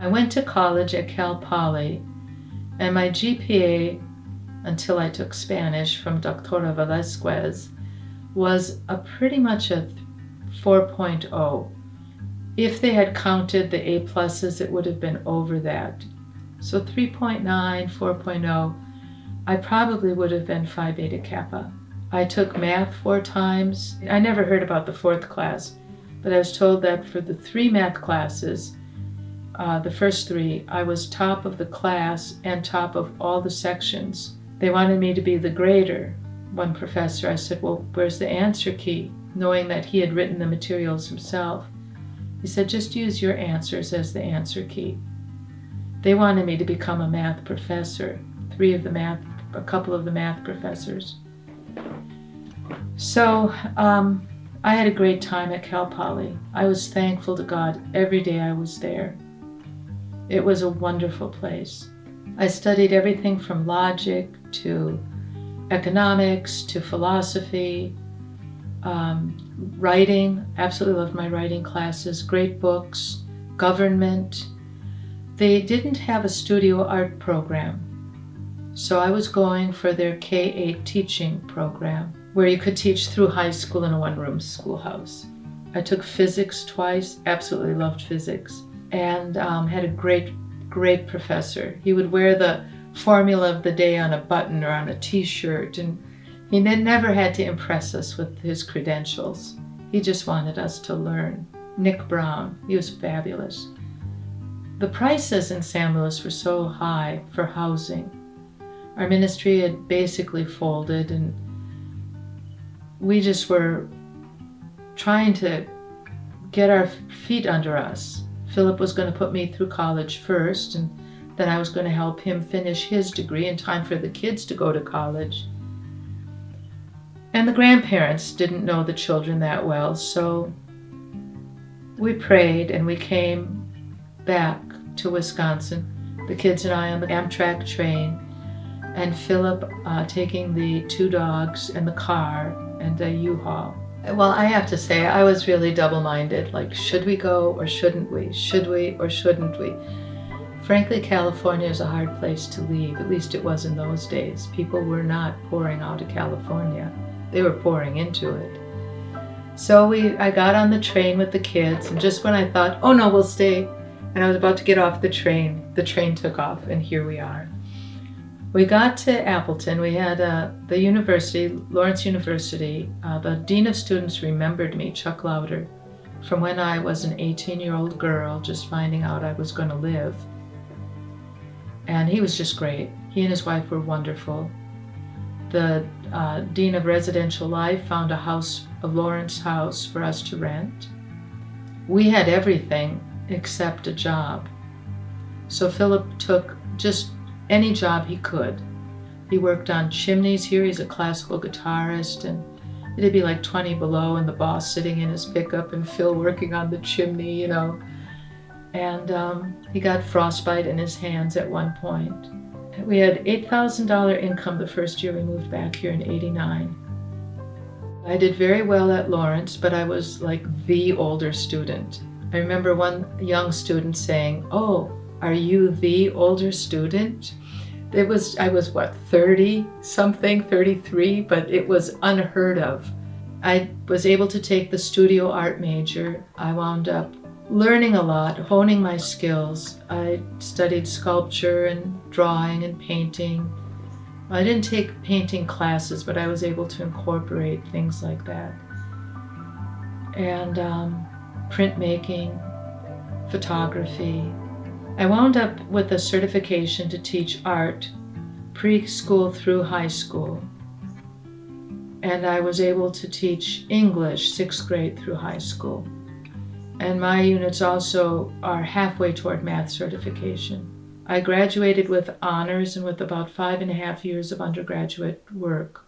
I went to college at CalPoly, and my GPA, until I took Spanish from Doctora Velasquez, was pretty much a 4.0. If they had counted the A pluses, it would have been over that. So 3.9, 4.0, I probably would have been Phi Beta Kappa. I took math 4 times. I never heard about the 4th class, but I was told that for the 3 math classes, the first 3, I was top of the class and top of all the sections. They wanted me to be the grader. One professor, I said, well, where's the answer key? Knowing that he had written the materials himself. He said, just use your answers as the answer key. They wanted me to become a math professor, a couple of the math professors. So I had a great time at Cal Poly. I was thankful to God every day I was there. It was a wonderful place. I studied everything from logic to economics to philosophy, writing. Absolutely loved my writing classes, great books, government. They didn't have a studio art program, so I was going for their K-8 teaching program, where you could teach through high school in a one-room schoolhouse. I took physics twice, absolutely loved physics, and had a great professor. He would wear the formula of the day on a button or on a t-shirt, and he never had to impress us with his credentials. He just wanted us to learn. Nick Brown, he was fabulous. The prices in San Luis were so high for housing. Our ministry had basically folded, and we just were trying to get our feet under us. Philip was going to put me through college first, and then I was going to help him finish his degree in time for the kids to go to college. And the grandparents didn't know the children that well, so we prayed and we came back to Wisconsin, the kids and I on the Amtrak train, and Philip taking the 2 dogs and the car and a U-Haul. Well, I have to say, I was really double-minded, like, should we go or shouldn't we? Should we or shouldn't we? Frankly, California is a hard place to leave, at least it was in those days. People were not pouring out of California. They were pouring into it. So I got on the train with the kids, and just when I thought, oh no, we'll stay, and I was about to get off the train took off, and here we are. We got to Appleton. We had the university, Lawrence University, the dean of students remembered me, Chuck Lauder, from when I was an 18-year-old girl just finding out I was going to live. And he was just great. He and his wife were wonderful. The dean of residential life found a Lawrence house for us to rent. We had everything except a job. So Philip took just any job he could. He worked on chimneys here. He's a classical guitarist, and it'd be like 20 below and the boss sitting in his pickup and Phil working on the chimney, you know. And he got frostbite in his hands at one point. We had $8,000 income the first year we moved back here in '89. I did very well at Lawrence, but I was like the older student. I remember one young student saying, "Oh, are you the older student?" I was what, 30 something, 33, but it was unheard of. I was able to take the studio art major. I wound up learning a lot, honing my skills. I studied sculpture and drawing and painting. I didn't take painting classes, but I was able to incorporate things like that. And printmaking, photography. I wound up with a certification to teach art preschool through high school. And I was able to teach English 6th grade through high school. And my units also are halfway toward math certification. I graduated with honors and with about 5.5 years of undergraduate work.